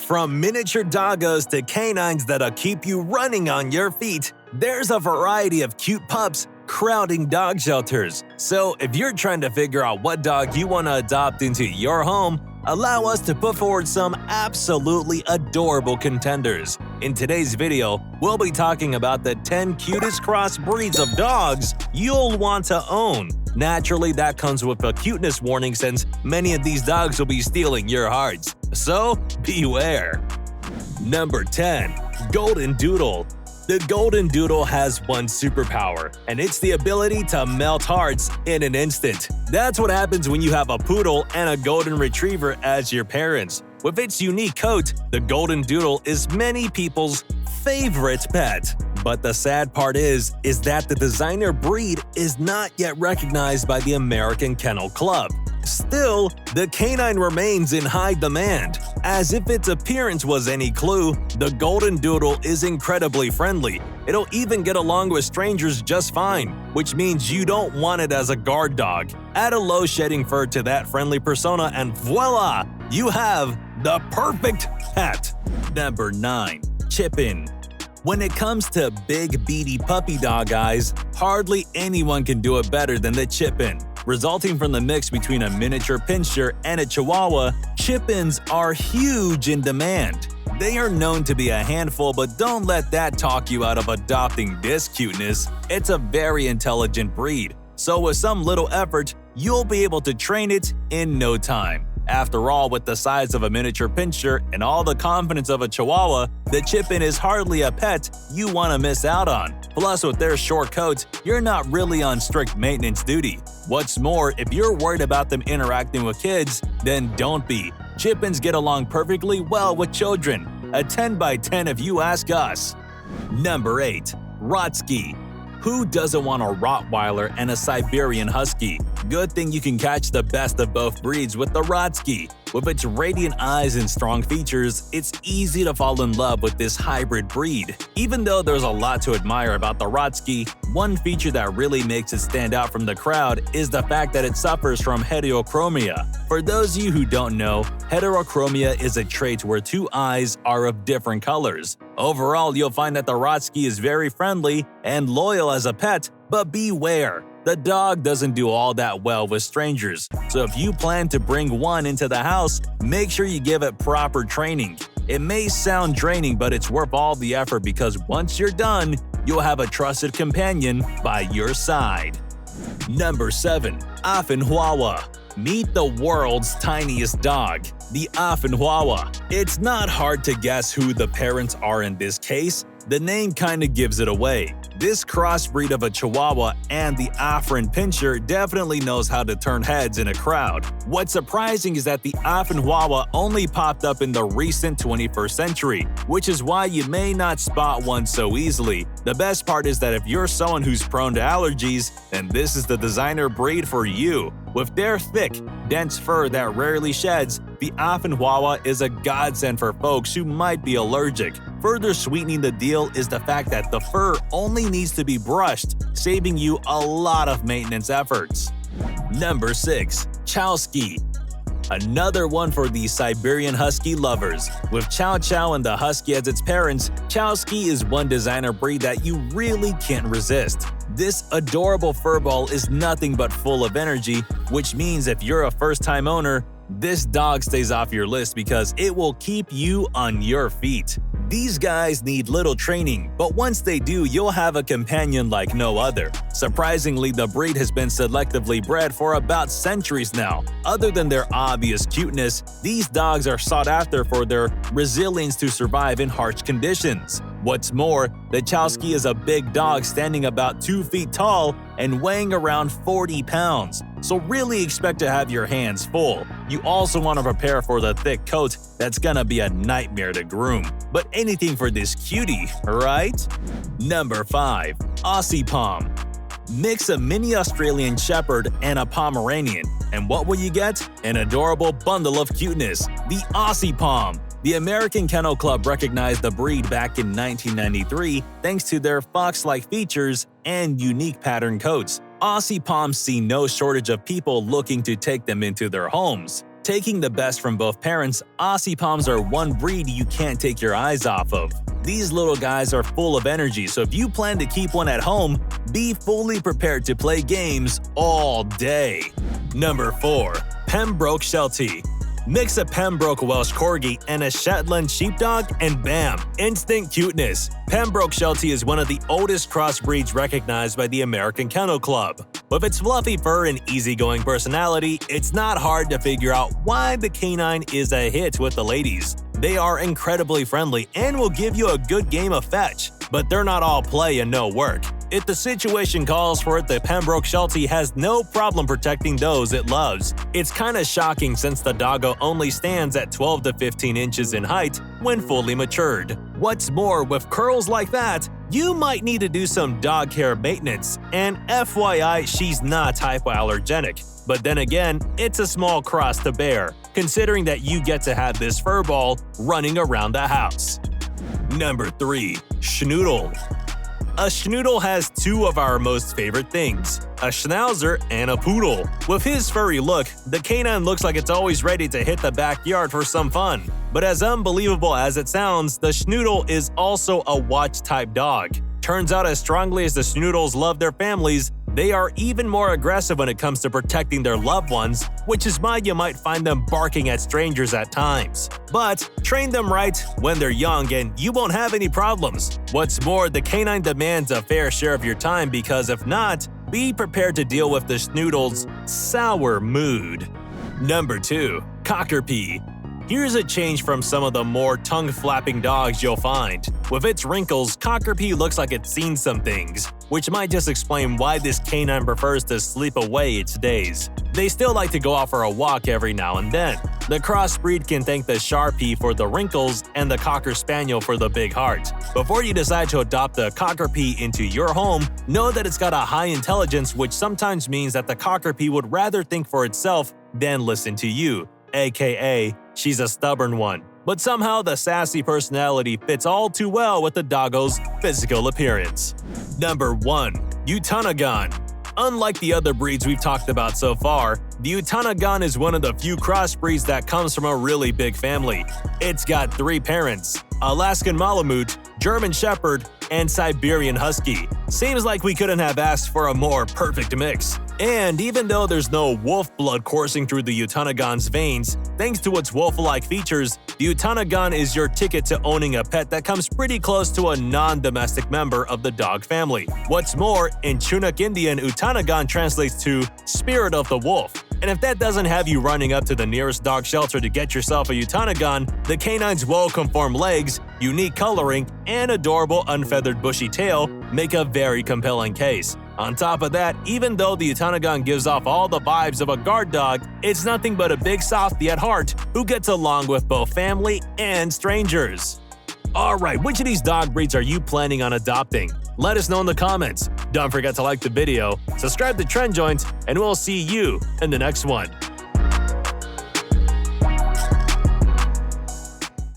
From miniature doggos to canines that'll keep you running on your feet, there's a variety of cute pups crowding dog shelters. So if you're trying to figure out what dog you want to adopt into your home, allow us to put forward some absolutely adorable contenders. In today's video, we'll be talking about the 10 cutest cross breeds of dogs you'll want to own. Naturally, that comes with a cuteness warning since many of these dogs will be stealing your hearts. So, beware! Number 10. Golden Doodle. The Golden Doodle has one superpower, and it's the ability to melt hearts in an instant. That's what happens when you have a poodle and a golden retriever as your parents. With its unique coat, the Golden Doodle is many people's favorite pet. But the sad part is that the designer breed is not yet recognized by the American Kennel Club. Still, the canine remains in high demand. As if its appearance was any clue, the Golden Doodle is incredibly friendly. It'll even get along with strangers just fine, which means you don't want it as a guard dog. Add a low shedding fur to that friendly persona and voila! You have the perfect pet! Number 9. Chippin. When it comes to big, beady puppy dog eyes, hardly anyone can do it better than the Chippin. Resulting from the mix between a miniature pinscher and a Chihuahua, Chippins are huge in demand. They are known to be a handful, but don't let that talk you out of adopting this cuteness. It's a very intelligent breed, so with some little effort, you'll be able to train it in no time. After all, with the size of a miniature pinscher and all the confidence of a Chihuahua, the Chippin is hardly a pet you want to miss out on. Plus, with their short coats, you're not really on strict maintenance duty. What's more, if you're worried about them interacting with kids, then don't be. Chippins get along perfectly well with children. A 10 by 10 if you ask us. Number 8. Rotsky. Who doesn't want a Rottweiler and a Siberian Husky? Good thing you can catch the best of both breeds with the Rotsky. With its radiant eyes and strong features, it's easy to fall in love with this hybrid breed. Even though there's a lot to admire about the Rotsky, one feature that really makes it stand out from the crowd is the fact that it suffers from heterochromia. For those of you who don't know, heterochromia is a trait where two eyes are of different colors. Overall, you'll find that the Rotsky is very friendly and loyal as a pet, but beware! The dog doesn't do all that well with strangers, so if you plan to bring one into the house, make sure you give it proper training. It may sound draining, but it's worth all the effort because once you're done, you'll have a trusted companion by your side. Number 7. Affenhauer. Meet the world's tiniest dog, the Affenhauer. It's not hard to guess who the parents are in this case. The name kinda gives it away. This crossbreed of a Chihuahua and the Afrin Pinscher definitely knows how to turn heads in a crowd. What's surprising is that the Affenhauer only popped up in the recent 21st century, which is why you may not spot one so easily. The best part is that if you're someone who's prone to allergies, then this is the designer breed for you. With their thick, dense fur that rarely sheds, the Affenhauer is a godsend for folks who might be allergic. Further sweetening the deal is the fact that the fur only needs to be brushed, saving you a lot of maintenance efforts. Number 6. Chowski. Another one for the Siberian Husky lovers. With Chow Chow and the Husky as its parents, Chowski is one designer breed that you really can't resist. This adorable furball is nothing but full of energy, which means if you're a first-time owner, this dog stays off your list because it will keep you on your feet. These guys need little training, but once they do, you'll have a companion like no other. Surprisingly, the breed has been selectively bred for about centuries now. Other than their obvious cuteness, these dogs are sought after for their resilience to survive in harsh conditions. What's more, the Chowski is a big dog standing about 2 feet tall and weighing around 40 pounds. So really expect to have your hands full. You also want to prepare for the thick coat that's gonna be a nightmare to groom. But anything for this cutie, right? Number 5. Aussie Pom. Mix a mini Australian Shepherd and a Pomeranian, and what will you get? An adorable bundle of cuteness, the Aussie Pom. The American Kennel Club recognized the breed back in 1993 thanks to their fox-like features and unique pattern coats. Aussie Poms see no shortage of people looking to take them into their homes. Taking the best from both parents, Aussie Poms are one breed you can't take your eyes off of. These little guys are full of energy, so if you plan to keep one at home, be fully prepared to play games all day. Number 4. Pembroke Sheltie. Mix a Pembroke Welsh Corgi and a Shetland Sheepdog and bam, instant cuteness. Pembroke Sheltie is one of the oldest crossbreeds recognized by the American Kennel Club. With its fluffy fur and easygoing personality, it's not hard to figure out why the canine is a hit with the ladies. They are incredibly friendly and will give you a good game of fetch, but they're not all play and no work. If the situation calls for it, the Pembroke Sheltie has no problem protecting those it loves. It's kinda shocking since the doggo only stands at 12 to 15 inches in height when fully matured. What's more, with curls like that, you might need to do some dog care maintenance, and FYI, she's not hypoallergenic. But then again, it's a small cross to bear, considering that you get to have this furball running around the house. Number 3. Schnoodle. A schnoodle has two of our most favorite things, a schnauzer and a poodle. With his furry look, the canine looks like it's always ready to hit the backyard for some fun. But as unbelievable as it sounds, the schnoodle is also a watch-type dog. Turns out as strongly as the schnoodles love their families, they are even more aggressive when it comes to protecting their loved ones, which is why you might find them barking at strangers at times. But train them right when they're young and you won't have any problems. What's more, the canine demands a fair share of your time because if not, be prepared to deal with the schnoodle's sour mood. Number 2. Cockerpie. Here's a change from some of the more tongue-flapping dogs you'll find. With its wrinkles, Cockerpie looks like it's seen some things, which might just explain why this canine prefers to sleep away its days. They still like to go out for a walk every now and then. The crossbreed can thank the Sharpie for the wrinkles and the Cocker Spaniel for the big heart. Before you decide to adopt a Cockerpie into your home, know that it's got a high intelligence, which sometimes means that the Cockerpie would rather think for itself than listen to you. AKA, she's a stubborn one. But somehow the sassy personality fits all too well with the doggo's physical appearance. Number 1. Utonagon. Unlike the other breeds we've talked about so far, the Utonagon is one of the few crossbreeds that comes from a really big family. It's got 3 parents: Alaskan Malamute, German Shepherd, and Siberian Husky. Seems like we couldn't have asked for a more perfect mix. And even though there's no wolf blood coursing through the Utonagon's veins, thanks to its wolf-like features, the Utonagon is your ticket to owning a pet that comes pretty close to a non-domestic member of the dog family. What's more, in Chinook Indian, Utonagon translates to "spirit of the wolf." And if that doesn't have you running up to the nearest dog shelter to get yourself a Utonagon, the canine's well-conformed legs, unique coloring, and adorable unfeathered bushy tail make a very compelling case. On top of that, even though the Utonagon gives off all the vibes of a guard dog, it's nothing but a big softie at heart who gets along with both family and strangers. Alright, which of these dog breeds are you planning on adopting? Let us know in the comments. Don't forget to like the video, subscribe to Trendjoint, and we'll see you in the next one.